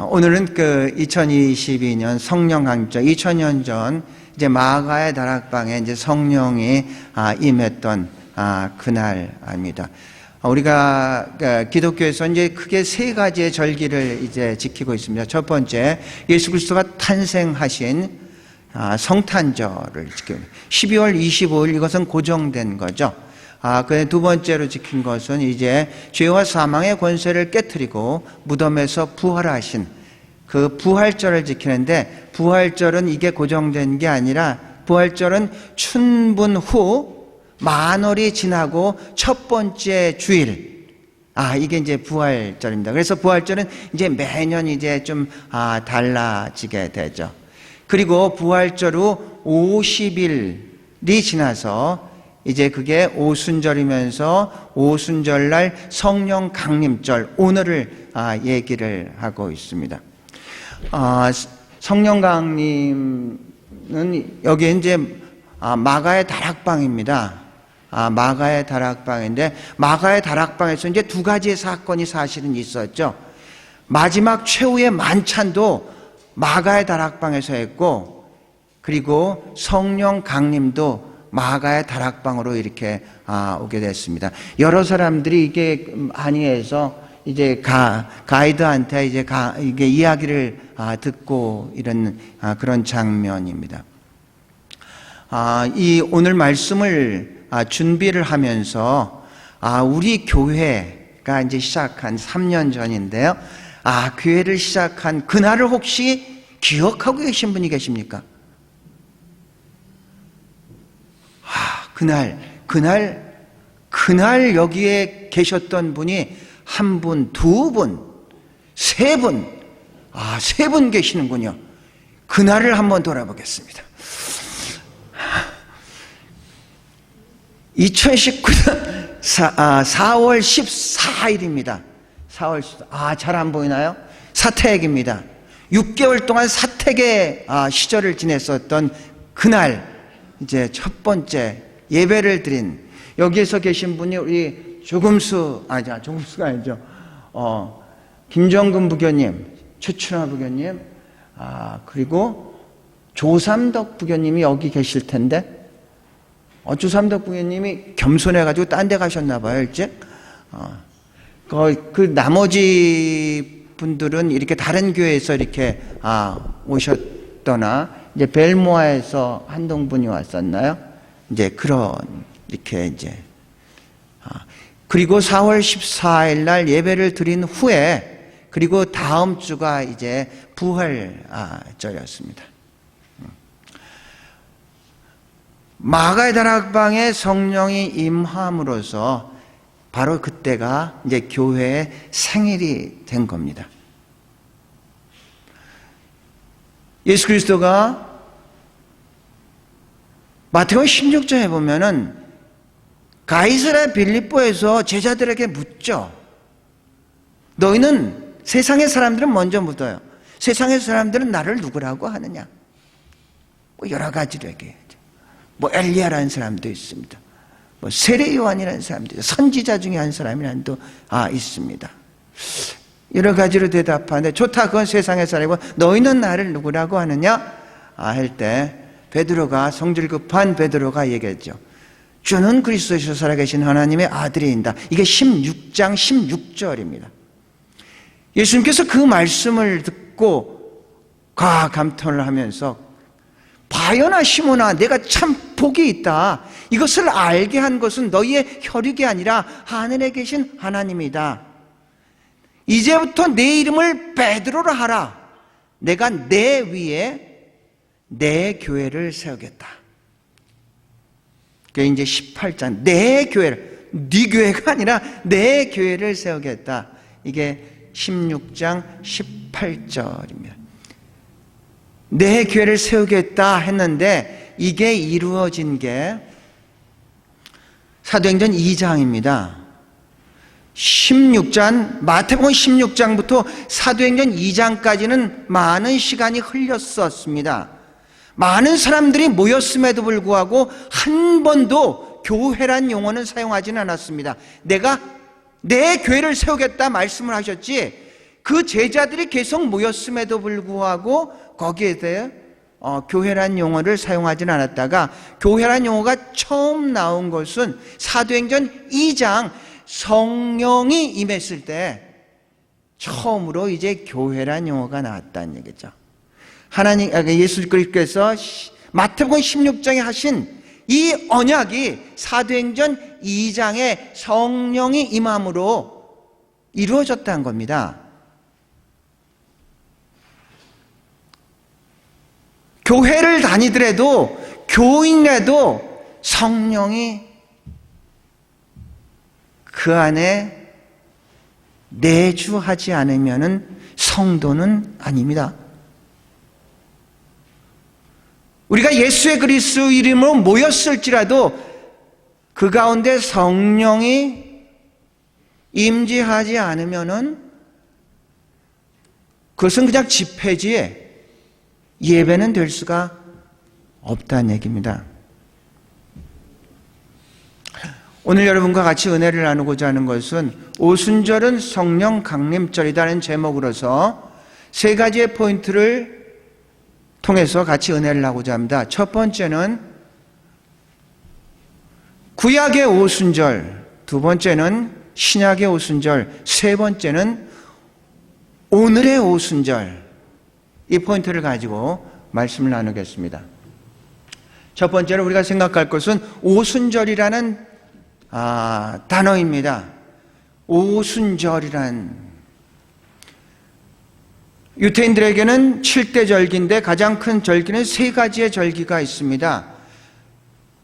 오늘은 2022년 성령 강림절 2000년 전 이제 마가의 다락방에 이제 성령이 임했던 그날입니다. 우리가 기독교에서 이제 크게 세 가지의 절기를 이제 지키고 있습니다. 첫 번째, 예수 그리스도가 탄생하신 성탄절을 지켜요. 12월 25일 이것은 고정된 거죠. 두 번째로 지킨 것은 이제 죄와 사망의 권세를 깨트리고 무덤에서 부활하신 그 부활절을 지키는데, 부활절은 이게 고정된 게 아니라 부활절은 춘분 후 만월이 지나고 첫 번째 주일, 이게 이제 부활절입니다. 그래서 부활절은 이제 매년 이제 좀 달라지게 되죠. 그리고 부활절 후 50일이 지나서 이제 그게 오순절이면서 오순절날 성령 강림절, 오늘을 얘기를 하고 있습니다. 성령 강림은 여기 이제 마가의 다락방입니다. 마가의 다락방인데, 마가의 다락방에서 이제 두 가지의 사건이 사실은 있었죠. 마지막 최후의 만찬도 마가의 다락방에서 했고, 그리고 성령 강림도 마가의 다락방으로 이렇게 오게 됐습니다. 여러 사람들이 이게 한의에서 이제 가이드한테 이게 이야기를 듣고 이런 그런 장면입니다. 이 오늘 말씀을 준비를 하면서 우리 교회가 이제 시작한 3년 전인데요. 교회를 시작한 그날을 혹시 기억하고 계신 분이 계십니까? 그날 여기에 계셨던 분이 한 분, 두 분, 세 분, 세 분 계시는군요. 그날을 한번 돌아보겠습니다. 2019년 4월 14일입니다. 4월 14일. 잘 안 보이나요? 사택입니다. 6개월 동안 사택의 시절을 지냈었던 그날, 이제 첫 번째 예배를 드린, 여기에서 계신 분이 우리 조금수가 아니죠. 김정근 부교님, 최춘화 부교님, 그리고 조삼덕 부교님이 여기 계실 텐데, 조삼덕 부교님이 겸손해가지고 딴 데 가셨나 봐요, 일찍. 그 나머지 분들은 이렇게 다른 교회에서 이렇게 오셨더나, 이제 벨모아에서 한동분이 왔었나요? 이제 이렇게 이제. 그리고 4월 14일 날 예배를 드린 후에, 그리고 다음 주가 이제 부활절이었습니다. 마가의 다락방에 성령이 임함으로써 바로 그때가 이제 교회의 생일이 된 겁니다. 예수 그리스도가 마태복음 16장에 보면은 가이사랴 빌립보에서 제자들에게 묻죠. 너희는, 세상의 사람들은 먼저 묻어요. 세상의 사람들은 나를 누구라고 하느냐? 여러 가지로 얘기해요. 엘리야라는 사람도 있습니다. 세례 요한이라는 사람도 있습니다. 선지자 중에 한 사람이라는 도 있습니다. 여러 가지로 대답하는데, 좋다, 그건 세상의 사람이고 너희는 나를 누구라고 하느냐? 할 때 베드로가, 성질 급한 베드로가 얘기했죠. 주는 그리스도시로 살아계신 하나님의 아들이인다. 이게 16장 16절입니다. 예수님께서 그 말씀을 듣고 감탄을 하면서, 바요나 시몬아, 내가 참 복이 있다. 이것을 알게 한 것은 너희의 혈육이 아니라 하늘에 계신 하나님이다. 이제부터 내 이름을 베드로라 하라. 내가 내 위에 내 교회를 세우겠다. 그게 이제 18장, 내 교회를, 네 교회가 아니라 내 교회를 세우겠다. 이게 16장 18절입니다. 내 교회를 세우겠다 했는데, 이게 이루어진 게 사도행전 2장입니다. 16장, 마태복음 16장부터 사도행전 2장까지는 많은 시간이 흘렸었습니다. 많은 사람들이 모였음에도 불구하고 한 번도 교회란 용어는 사용하지는 않았습니다. 내가 내 교회를 세우겠다 말씀을 하셨지, 그 제자들이 계속 모였음에도 불구하고 거기에 대해 교회란 용어를 사용하진 않았다가 교회란 용어가 처음 나온 것은 사도행전 2장 성령이 임했을 때 처음으로 이제 교회란 용어가 나왔다는 얘기죠. 예수 그리스도께서 마태복음 16장에 하신 이 언약이 사도행전 2장에 성령이 임함으로 이루어졌다는 겁니다. 교회를 다니더라도 교인이라도 성령이 그 안에 내주하지 않으면 성도는 아닙니다. 우리가 예수의 그리스도 이름으로 모였을지라도 그 가운데 성령이 임재하지 않으면 그것은 그냥 집회지 예배는 될 수가 없다는 얘기입니다. 오늘 여러분과 같이 은혜를 나누고자 하는 것은 오순절은 성령 강림절이라는 제목으로서 세 가지의 포인트를 통해서 같이 은혜를 나누고자 합니다. 첫 번째는 구약의 오순절, 두 번째는 신약의 오순절, 세 번째는 오늘의 오순절. 이 포인트를 가지고 말씀을 나누겠습니다. 첫 번째로 우리가 생각할 것은 오순절이라는 단어입니다. 오순절이란 유대인들에게는 7대 절기인데 가장 큰 절기는 세 가지의 절기가 있습니다.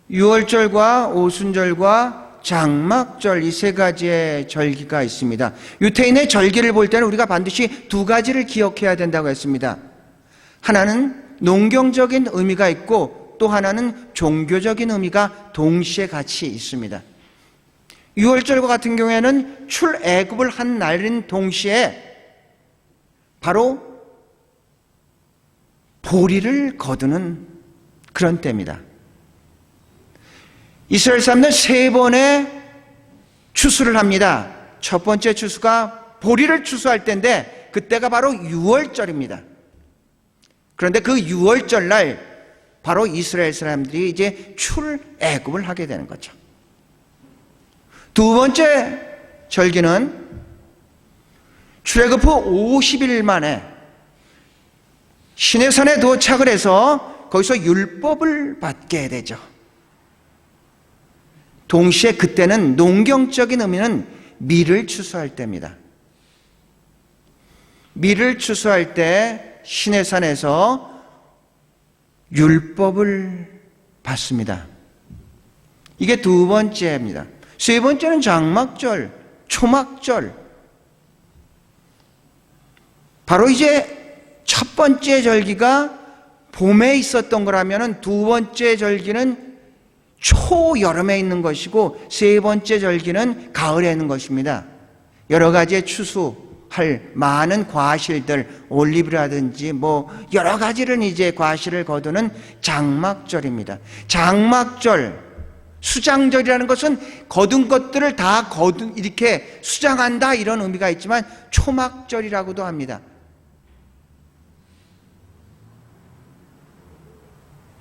유월절과 오순절과 장막절, 이 세 가지의 절기가 있습니다. 유대인의 절기를 볼 때는 우리가 반드시 두 가지를 기억해야 된다고 했습니다. 하나는 농경적인 의미가 있고 또 하나는 종교적인 의미가 동시에 같이 있습니다. 유월절과 같은 경우에는 출애굽을 한 날인 동시에 바로 보리를 거두는 그런 때입니다. 이스라엘 사람들은 세 번의 추수를 합니다. 첫 번째 추수가 보리를 추수할 때인데 그때가 바로 유월절입니다. 그런데 그 유월절 날 바로 이스라엘 사람들이 이제 출애굽을 하게 되는 거죠. 두 번째 절기는 출애굽 후 50일 만에 시내산에 도착을 해서 거기서 율법을 받게 되죠. 동시에 그때는 농경적인 의미는 밀을 추수할 때입니다. 밀을 추수할 때 시내산에서 율법을 받습니다. 이게 두 번째입니다. 세 번째는 장막절, 초막절. 바로 이제 첫 번째 절기가 봄에 있었던 거라면 두 번째 절기는 초여름에 있는 것이고 세 번째 절기는 가을에 있는 것입니다. 여러 가지의 추수할 많은 과실들, 올리브라든지 여러 가지를 이제 과실을 거두는 장막절입니다. 장막절, 수장절이라는 것은 거둔 것들을 다 이렇게 수장한다 이런 의미가 있지만 초막절이라고도 합니다.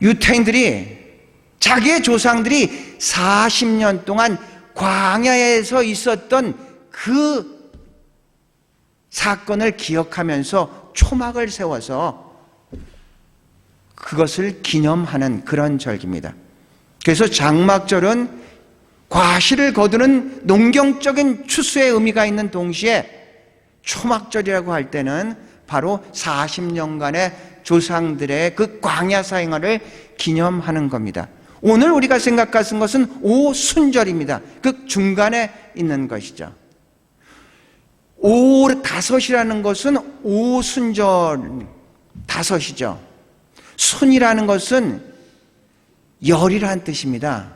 유대인들이 자기의 조상들이 40년 동안 광야에서 있었던 그 사건을 기억하면서 초막을 세워서 그것을 기념하는 그런 절기입니다. 그래서 장막절은 과실을 거두는 농경적인 추수의 의미가 있는 동시에 초막절이라고 할 때는 바로 40년간의 조상들의 그 광야 사행을 기념하는 겁니다. 오늘 우리가 생각하는 것은 오순절입니다. 그 중간에 있는 것이죠. 다섯이라는 것은 오순절 다섯이죠. 순이라는 것은 열이라는 뜻입니다.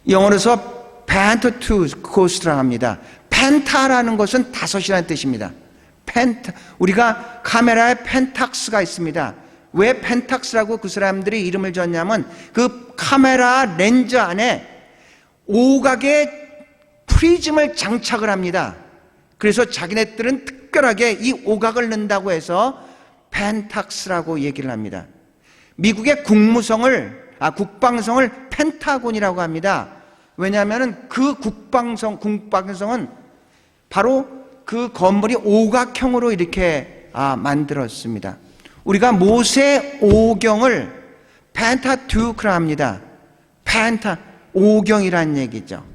영어로서 펜타투코스트라고 합니다. 펜타라는 것은 다섯이라는 뜻입니다. 우리가 카메라에 펜탁스가 있습니다. 왜 펜탁스라고 그 사람들이 이름을 줬냐면 그 카메라 렌즈 안에 5각의 프리즘을 장착을 합니다. 그래서 자기네들은 특별하게 이 오각을 넣는다고 해서 펜탁스라고 얘기를 합니다. 미국의 국방성을 펜타곤이라고 합니다. 왜냐하면 그 국방성은 바로 그 건물이 오각형으로 이렇게 만들었습니다. 우리가 모세 오경을 펜타투크라 합니다. 오경이라는 얘기죠.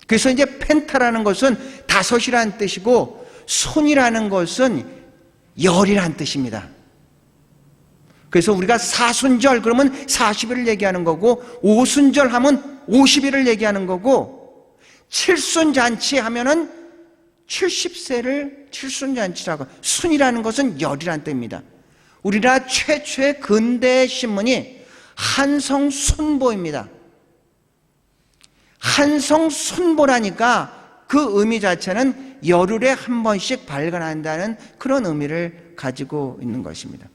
그래서 이제 펜타라는 것은 다섯이라는 뜻이고 손이라는 것은 열이라는 뜻입니다. 그래서 우리가 사순절 그러면 40일을 얘기하는 거고, 오순절 하면 50일을 얘기하는 거고, 칠순잔치 하면은 70세를 칠순잔치라고. 순이라는 것은 열이라는 뜻입니다. 우리나라 최초의 근대 신문이 한성순보입니다. 한성순보라니까 그 의미 자체는 열흘에 한 번씩 발간한다는 그런 의미를 가지고 있는 것입니다.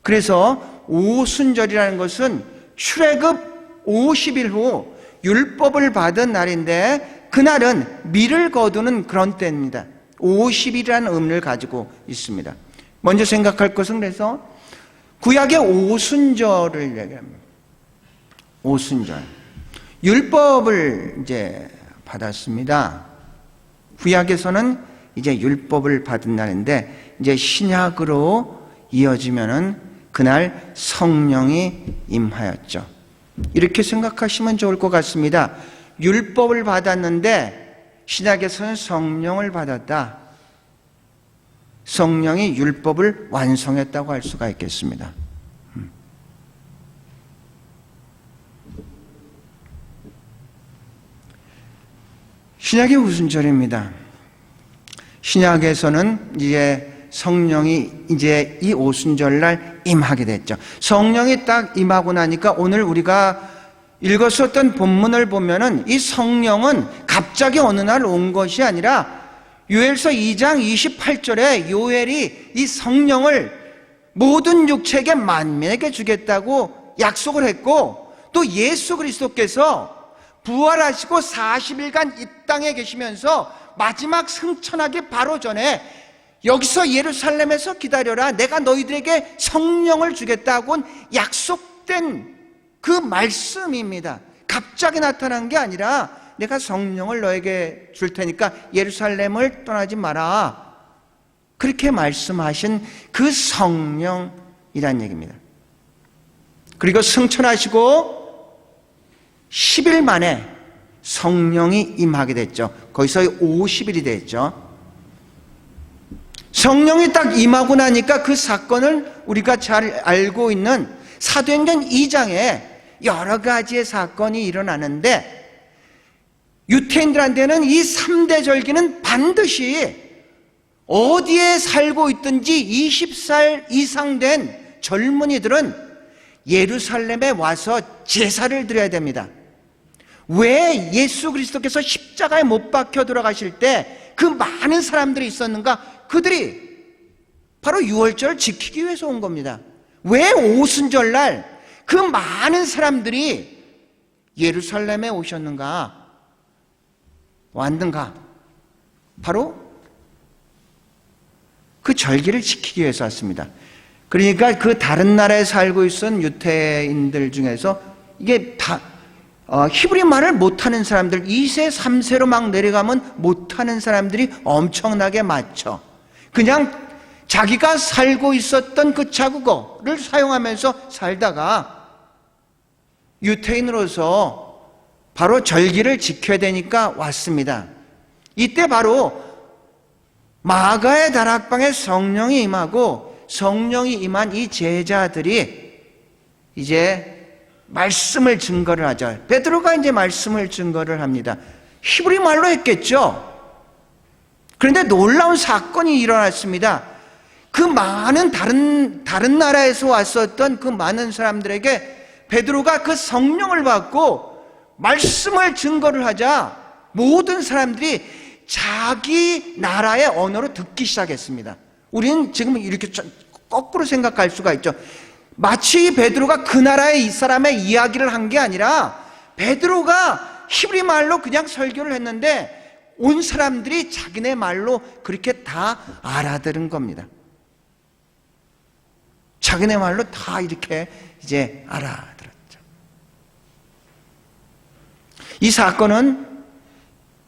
그래서 오순절이라는 것은 출애굽 50일 후 율법을 받은 날인데, 그날은 밀을 거두는 그런 때입니다. 50일이라는 의미를 가지고 있습니다. 먼저 생각할 것은, 그래서 구약의 오순절을 얘기합니다. 오순절. 율법을 이제 받았습니다. 구약에서는 이제 율법을 받은 날인데, 이제 신약으로 이어지면은 그날 성령이 임하였죠. 이렇게 생각하시면 좋을 것 같습니다. 율법을 받았는데 신약에서는 성령을 받았다. 성령이 율법을 완성했다고 할 수가 있겠습니다. 신약의 오순절입니다. 신약에서는 이제 성령이 이제 이 오순절날 임하게 됐죠. 성령이 딱 임하고 나니까 오늘 우리가 읽었었던 본문을 보면은 이 성령은 갑자기 어느 날 온 것이 아니라 요엘서 2장 28절에 요엘이 이 성령을 모든 육체에게 만민에게 주겠다고 약속을 했고, 또 예수 그리스도께서 부활하시고 40일간 이 땅에 계시면서 마지막 승천하기 바로 전에 여기서 예루살렘에서 기다려라, 내가 너희들에게 성령을 주겠다고 약속된 그 말씀입니다. 갑자기 나타난 게 아니라 내가 성령을 너에게 줄 테니까 예루살렘을 떠나지 마라, 그렇게 말씀하신 그 성령이란 얘기입니다. 그리고 승천하시고 10일 만에 성령이 임하게 됐죠. 거기서 50일이 됐죠. 성령이 딱 임하고 나니까 그 사건을 우리가 잘 알고 있는 사도행전 2장에 여러 가지의 사건이 일어나는데, 유태인들한테는 이 3대 절기는 반드시 어디에 살고 있든지 20살 이상 된 젊은이들은 예루살렘에 와서 제사를 드려야 됩니다. 왜 예수 그리스도께서 십자가에 못 박혀 돌아가실 때 그 많은 사람들이 있었는가? 그들이 바로 유월절을 지키기 위해서 온 겁니다. 왜 오순절날 그 많은 사람들이 예루살렘에 오셨는가? 왔는가? 바로 그 절기를 지키기 위해서 왔습니다. 그러니까 그 다른 나라에 살고 있었던 유태인들 중에서 이게 다 히브리 말을 못하는 사람들, 2세, 3세로 막 내려가면 못하는 사람들이 엄청나게 많죠. 그냥 자기가 살고 있었던 그 자국어를 사용하면서 살다가 유태인으로서 바로 절기를 지켜야 되니까 왔습니다. 이때 바로 마가의 다락방에 성령이 임하고, 성령이 임한 이 제자들이 이제 말씀을 증거를 하죠. 베드로가 이제 말씀을 증거를 합니다. 히브리 말로 했겠죠. 그런데 놀라운 사건이 일어났습니다. 그 많은 다른 나라에서 왔었던 그 많은 사람들에게 베드로가 그 성령을 받고 말씀을 증거를 하자 모든 사람들이 자기 나라의 언어로 듣기 시작했습니다. 우리는 지금 이렇게 거꾸로 생각할 수가 있죠. 마치 베드로가 그 나라의 이 사람의 이야기를 한 게 아니라 베드로가 히브리 말로 그냥 설교를 했는데 온 사람들이 자기네 말로 그렇게 다 알아들은 겁니다. 자기네 말로 다 이렇게 이제 알아들었죠. 이 사건은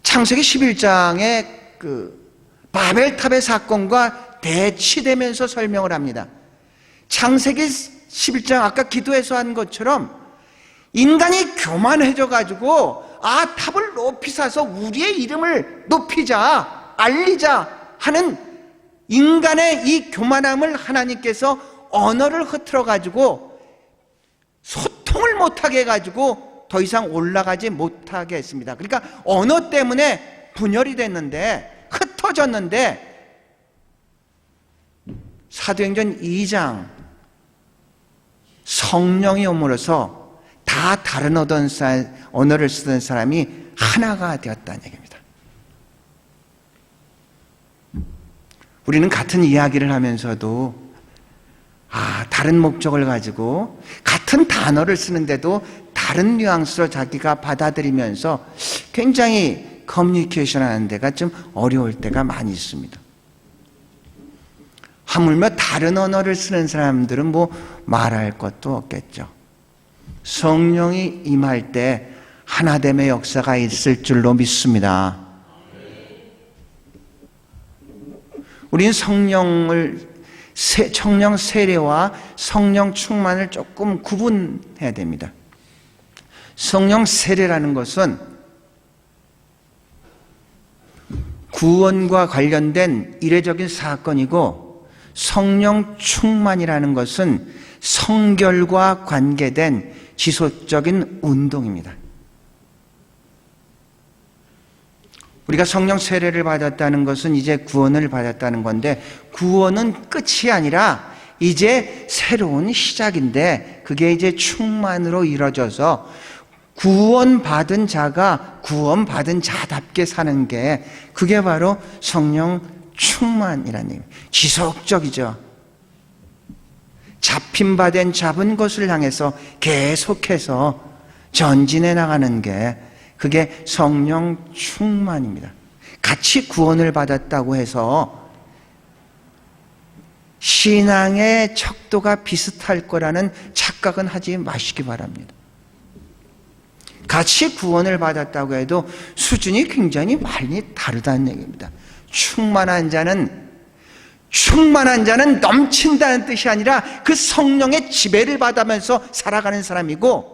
창세기 11장의 그 바벨탑의 사건과 대치되면서 설명을 합니다. 창세기 11장 아까 기도에서 한 것처럼 인간이 교만해져 가지고 탑을 높이 사서 우리의 이름을 높이자, 알리자 하는 인간의 이 교만함을 하나님께서 언어를 흐트러 가지고 소통을 못하게 해가지고 더 이상 올라가지 못하게 했습니다. 그러니까 언어 때문에 분열이 됐는데, 흩어졌는데, 사도행전 2장 성령이 오므로서 다 다른 언어를 쓰던 사람이 하나가 되었다는 얘기입니다. 우리는 같은 이야기를 하면서도 다른 목적을 가지고 같은 단어를 쓰는데도 다른 뉘앙스로 자기가 받아들이면서 굉장히 커뮤니케이션 하는 데가 좀 어려울 때가 많이 있습니다. 하물며 다른 언어를 쓰는 사람들은 뭐 말할 것도 없겠죠. 성령이 임할 때 하나됨의 역사가 있을 줄로 믿습니다. 우리는 성령 세례와 성령 충만을 조금 구분해야 됩니다. 성령 세례라는 것은 구원과 관련된 이례적인 사건이고, 성령 충만이라는 것은 성결과 관계된 지속적인 운동입니다. 우리가 성령 세례를 받았다는 것은 이제 구원을 받았다는 건데, 구원은 끝이 아니라 이제 새로운 시작인데, 그게 이제 충만으로 이루어져서 구원받은 자가 구원받은 자답게 사는 게, 그게 바로 성령 충만이라는 얘기입니다. 지속적이죠. 잡힌 바 된 잡은 것을 향해서 계속해서 전진해 나가는 게, 그게 성령 충만입니다. 같이 구원을 받았다고 해서 신앙의 척도가 비슷할 거라는 착각은 하지 마시기 바랍니다. 같이 구원을 받았다고 해도 수준이 굉장히 많이 다르다는 얘기입니다. 충만한 자는 넘친다는 뜻이 아니라 그 성령의 지배를 받으면서 살아가는 사람이고,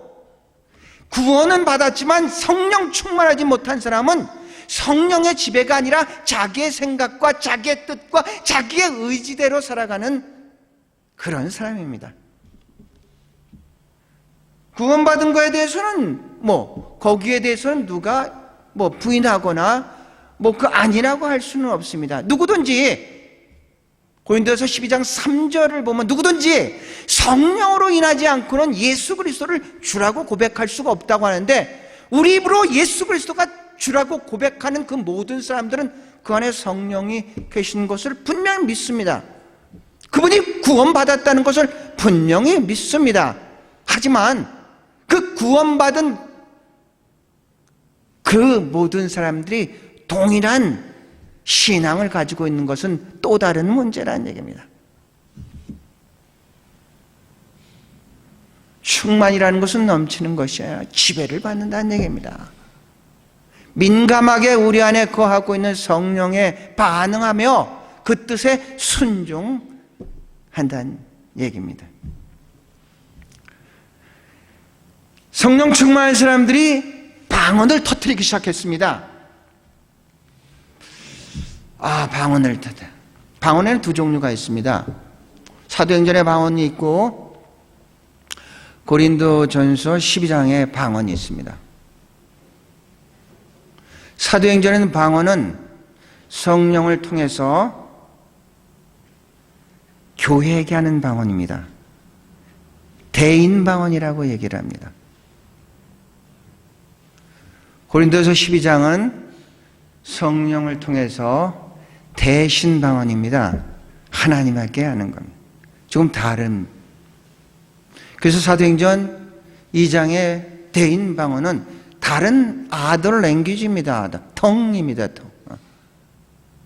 구원은 받았지만 성령 충만하지 못한 사람은 성령의 지배가 아니라 자기의 생각과 자기의 뜻과 자기의 의지대로 살아가는 그런 사람입니다. 구원받은 거에 대해서는 거기에 대해서는 누가 부인하거나 그 아니라고 할 수는 없습니다. 누구든지 고린도서 12장 3절을 보면 누구든지 성령으로 인하지 않고는 예수 그리스도를 주라고 고백할 수가 없다고 하는데, 우리 입으로 예수 그리스도가 주라고 고백하는 그 모든 사람들은 그 안에 성령이 계신 것을 분명히 믿습니다. 그분이 구원받았다는 것을 분명히 믿습니다. 하지만 그 구원받은 그 모든 사람들이 동일한 신앙을 가지고 있는 것은 또 다른 문제라는 얘기입니다. 충만이라는 것은 넘치는 것이야 지배를 받는다는 얘기입니다. 민감하게 우리 안에 거하고 있는 성령에 반응하며 그 뜻에 순종한다는 얘기입니다. 성령 충만한 사람들이 방언을 터뜨리기 시작했습니다. 방언에는 두 종류가 있습니다. 사도행전에 방언이 있고 고린도전서 12장에 방언이 있습니다. 사도행전에는 방언은 성령을 통해서 교회에게 하는 방언입니다. 대인 방언이라고 얘기를 합니다. 고린도서 12장은 성령을 통해서 대신 방언입니다. 하나님께 하는 겁니다. 조금 다른. 그래서 사도행전 2장의 대인 방언은 다른 아더 랭귀지입니다. 텅입니다. 텅.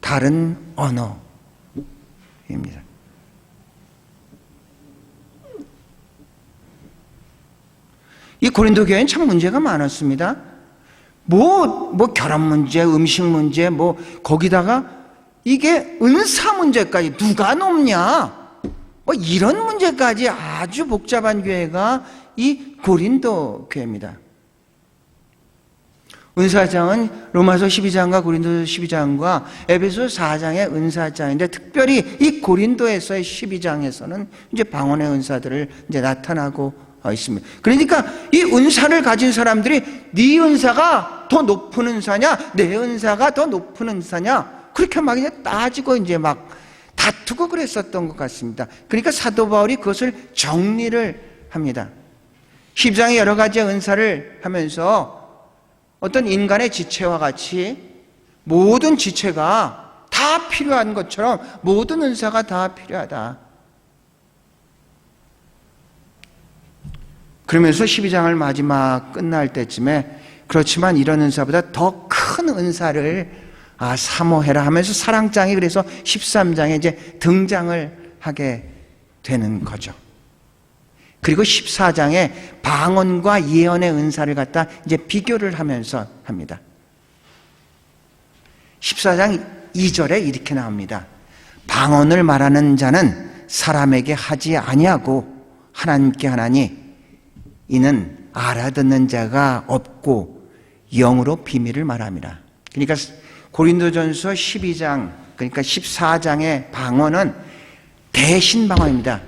다른 언어입니다. 이 고린도 교회는 참 문제가 많았습니다. 뭐 결혼 문제, 음식 문제, 거기다가 이게 은사 문제까지 누가 높냐? 이런 문제까지 아주 복잡한 교회가 이 고린도 교회입니다. 은사장은 로마서 12장과 고린도 12장과 에베소 4장의 은사장인데, 특별히 이 고린도에서의 12장에서는 이제 방언의 은사들을 이제 나타나고 있습니다. 그러니까 이 은사를 가진 사람들이 네 은사가 더 높은 은사냐, 내 은사가 더 높은 은사냐, 그렇게 막 이제 따지고 이제 막 다투고 그랬었던 것 같습니다. 그러니까 사도 바울이 그것을 정리를 합니다. 10장의 여러 가지 은사를 하면서 어떤 인간의 지체와 같이 모든 지체가 다 필요한 것처럼 모든 은사가 다 필요하다. 그러면서 12장을 마지막 끝날 때쯤에 그렇지만 이런 은사보다 더 큰 은사를 사모해라 하면서 사랑장이 그래서 13장에 이제 등장을 하게 되는 거죠. 그리고 14장에 방언과 예언의 은사를 갖다 이제 비교를 하면서 합니다. 14장 2절에 이렇게 나옵니다. 방언을 말하는 자는 사람에게 하지 아니하고 하나님께 하나니 이는 알아듣는 자가 없고 영으로 비밀을 말함이라. 그러니까 고린도전서 12장, 그러니까 14장의 방언은 대신 방언입니다.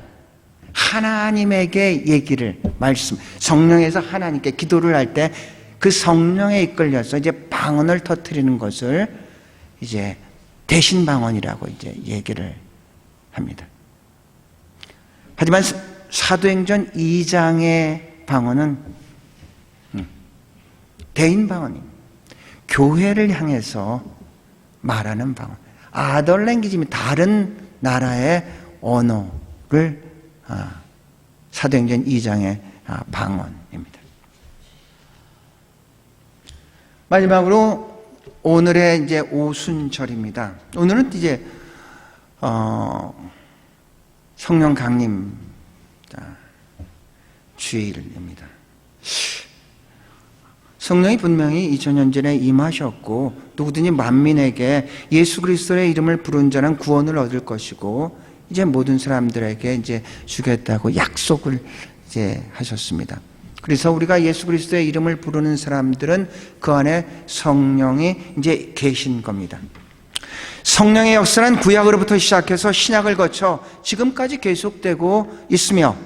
하나님에게 얘기를, 말씀, 성령에서 하나님께 기도를 할 때 그 성령에 이끌려서 이제 방언을 터뜨리는 것을 이제 대신 방언이라고 이제 얘기를 합니다. 하지만 사도행전 2장의 방언은 대인 방언입니다. 교회를 향해서 말하는 방언. 아덜 랭귀지면 다른 나라의 언어를 사도행전 2장의 방언입니다. 마지막으로 오늘의 이제 오순절입니다. 오늘은 이제 성령 강림 주일입니다. 성령이 분명히 2000년 전에 임하셨고 누구든지 만민에게 예수 그리스도의 이름을 부른 자는 구원을 얻을 것이고 이제 모든 사람들에게 이제 주겠다고 약속을 이제 하셨습니다. 그래서 우리가 예수 그리스도의 이름을 부르는 사람들은 그 안에 성령이 이제 계신 겁니다. 성령의 역사는 구약으로부터 시작해서 신약을 거쳐 지금까지 계속되고 있으며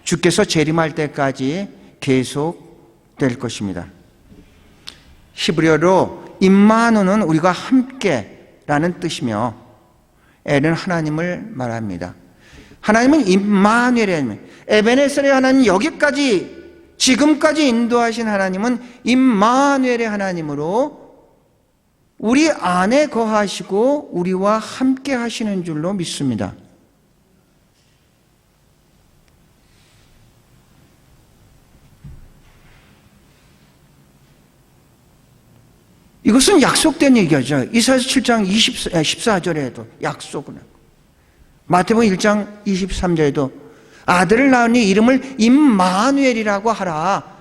주께서 재림할 때까지 계속될 것입니다. 히브리어로 임마누는 우리가 함께라는 뜻이며 엘은 하나님을 말합니다. 하나님은 임마누엘이 에베네셀의 하나님, 여기까지 지금까지 인도하신 하나님은 임마누엘의 하나님으로 우리 안에 거하시고 우리와 함께 하시는 줄로 믿습니다. 이것은 약속된 얘기죠. 이사야서 7장 14절에도 약속을 하고 마태복음 1장 23절에도 아들을 낳으니 이름을 임마누엘이라고 하라.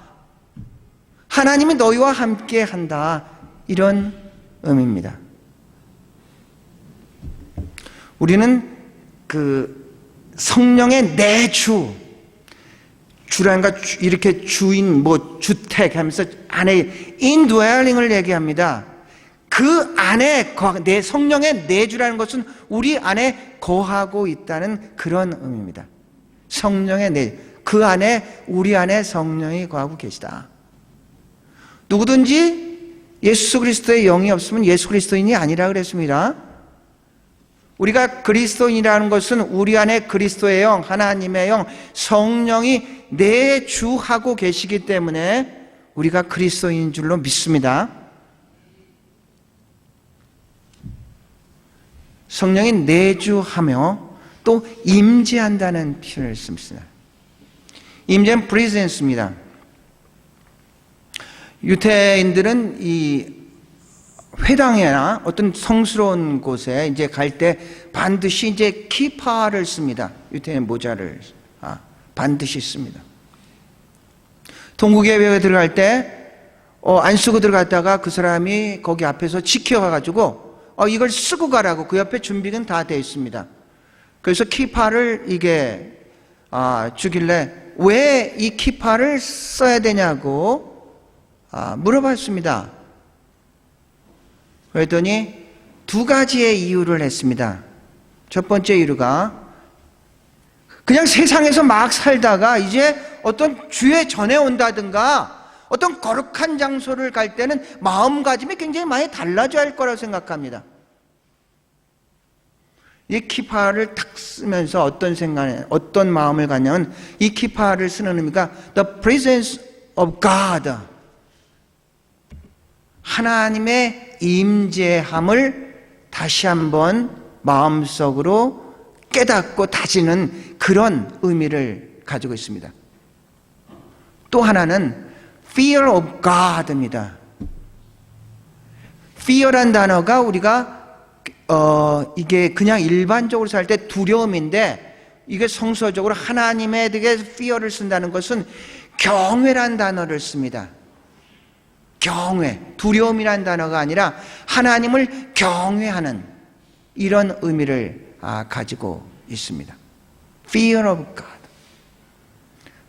하나님이 너희와 함께 한다. 이런 의미입니다. 우리는 그 성령의 내주, 주란과 이렇게 주인, 주택 하면서 안에 indwelling을 얘기합니다. 그 안에 내 성령의 내주라는 것은 우리 안에 거하고 있다는 그런 의미입니다. 성령의 내주, 그 안에 우리 안에 성령이 거하고 계시다. 누구든지 예수 그리스도의 영이 없으면 예수 그리스도인이 아니라 그랬습니다. 우리가 그리스도인이라는 것은 우리 안에 그리스도의 영, 하나님의 영, 성령이 내주하고 계시기 때문에 우리가 그리스도인인 줄로 믿습니다. 성령이 내주하며 또 임재한다는 표현을 씁니다. 임재는 presence입니다. 유태인들은 이 회당이나 어떤 성스러운 곳에 이제 갈 때 반드시 이제 키파를 씁니다. 유태인 모자를 반드시 씁니다. 동국예배에 들어갈 때 안 쓰고 들어갔다가 그 사람이 거기 앞에서 지켜가가지고 이걸 쓰고 가라고 그 옆에 준비는 다 되어 있습니다. 그래서 키파를 이게 주길래 왜 이 키파를 써야 되냐고 물어봤습니다. 그랬더니 두 가지의 이유를 했습니다. 첫 번째 이유가 그냥 세상에서 막 살다가 이제 어떤 주에 전해 온다든가 어떤 거룩한 장소를 갈 때는 마음가짐이 굉장히 많이 달라져야 할 거라고 생각합니다. 이 키파를 탁 쓰면서 어떤 마음을 갖냐면 이 키파를 쓰는 의미가 The presence of God, 하나님의 임재함을 다시 한번 마음속으로 깨닫고 다지는 그런 의미를 가지고 있습니다. 또 하나는 Fear of God입니다. Fear란 단어가 우리가 이게 그냥 일반적으로 살 때 두려움인데 이게 성서적으로 하나님에 대해 fear를 쓴다는 것은 경외란 단어를 씁니다. 경외, 두려움이란 단어가 아니라 하나님을 경외하는 이런 의미를 가지고 있습니다. Fear of God.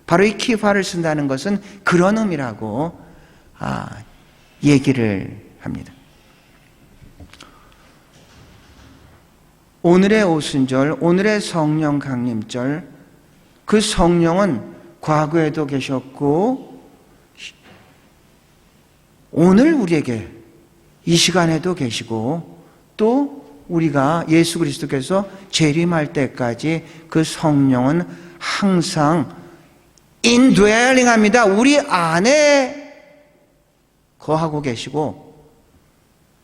바로 이 키파를 쓴다는 것은 그런 의미라고 얘기를 합니다. 오늘의 오순절, 오늘의 성령 강림절, 그 성령은 과거에도 계셨고 오늘 우리에게 이 시간에도 계시고 또 우리가 예수 그리스도께서 재림할 때까지 그 성령은 항상 indwelling 합니다. 우리 안에 거하고 계시고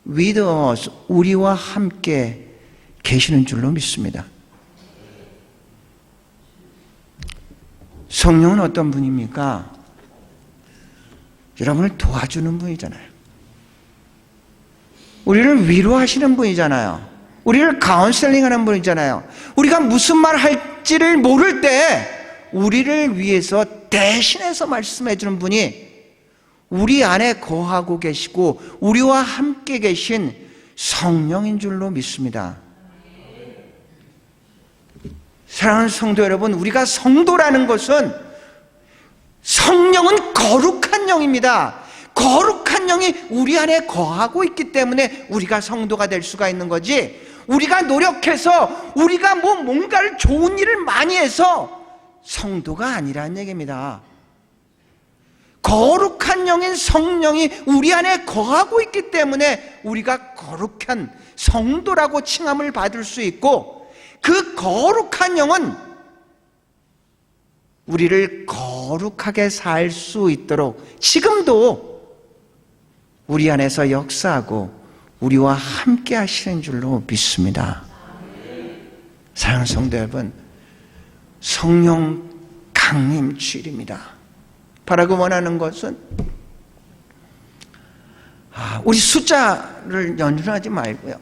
with us, 우리와 함께 계시는 줄로 믿습니다. 성령은 어떤 분입니까? 여러분을 도와주는 분이잖아요. 우리를 위로하시는 분이잖아요. 우리를 카운셀링하는 분이잖아요. 우리가 무슨 말 할지를 모를 때 우리를 위해서 대신해서 말씀해 주는 분이 우리 안에 거하고 계시고 우리와 함께 계신 성령인 줄로 믿습니다. 사랑하는 성도 여러분, 우리가 성도라는 것은 성령은 거룩한 영입니다. 거룩한 영이 우리 안에 거하고 있기 때문에 우리가 성도가 될 수가 있는 거지, 우리가 노력해서 우리가 뭔가를 좋은 일을 많이 해서 성도가 아니라는 얘기입니다. 거룩한 영인 성령이 우리 안에 거하고 있기 때문에 우리가 거룩한 성도라고 칭함을 받을 수 있고, 그 거룩한 영은 우리를 거룩하게 살 수 있도록 지금도 우리 안에서 역사하고 우리와 함께 하시는 줄로 믿습니다. 사랑하는 성도 여러분, 성령 강림 주일입니다. 바라고 원하는 것은 우리 숫자를 연연하지 말고요,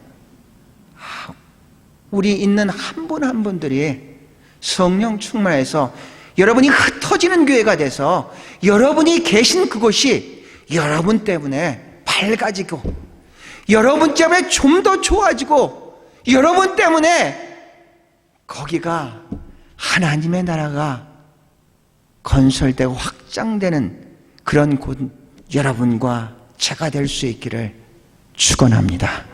우리 있는 한 분 한 분들이 성령 충만해서 여러분이 흩어지는 교회가 돼서 여러분이 계신 그곳이 여러분 때문에 밝아지고 여러분 때문에 좀 더 좋아지고 여러분 때문에 거기가 하나님의 나라가 건설되고 확장되는 그런 곳 여러분과 제가 될 수 있기를 축원합니다.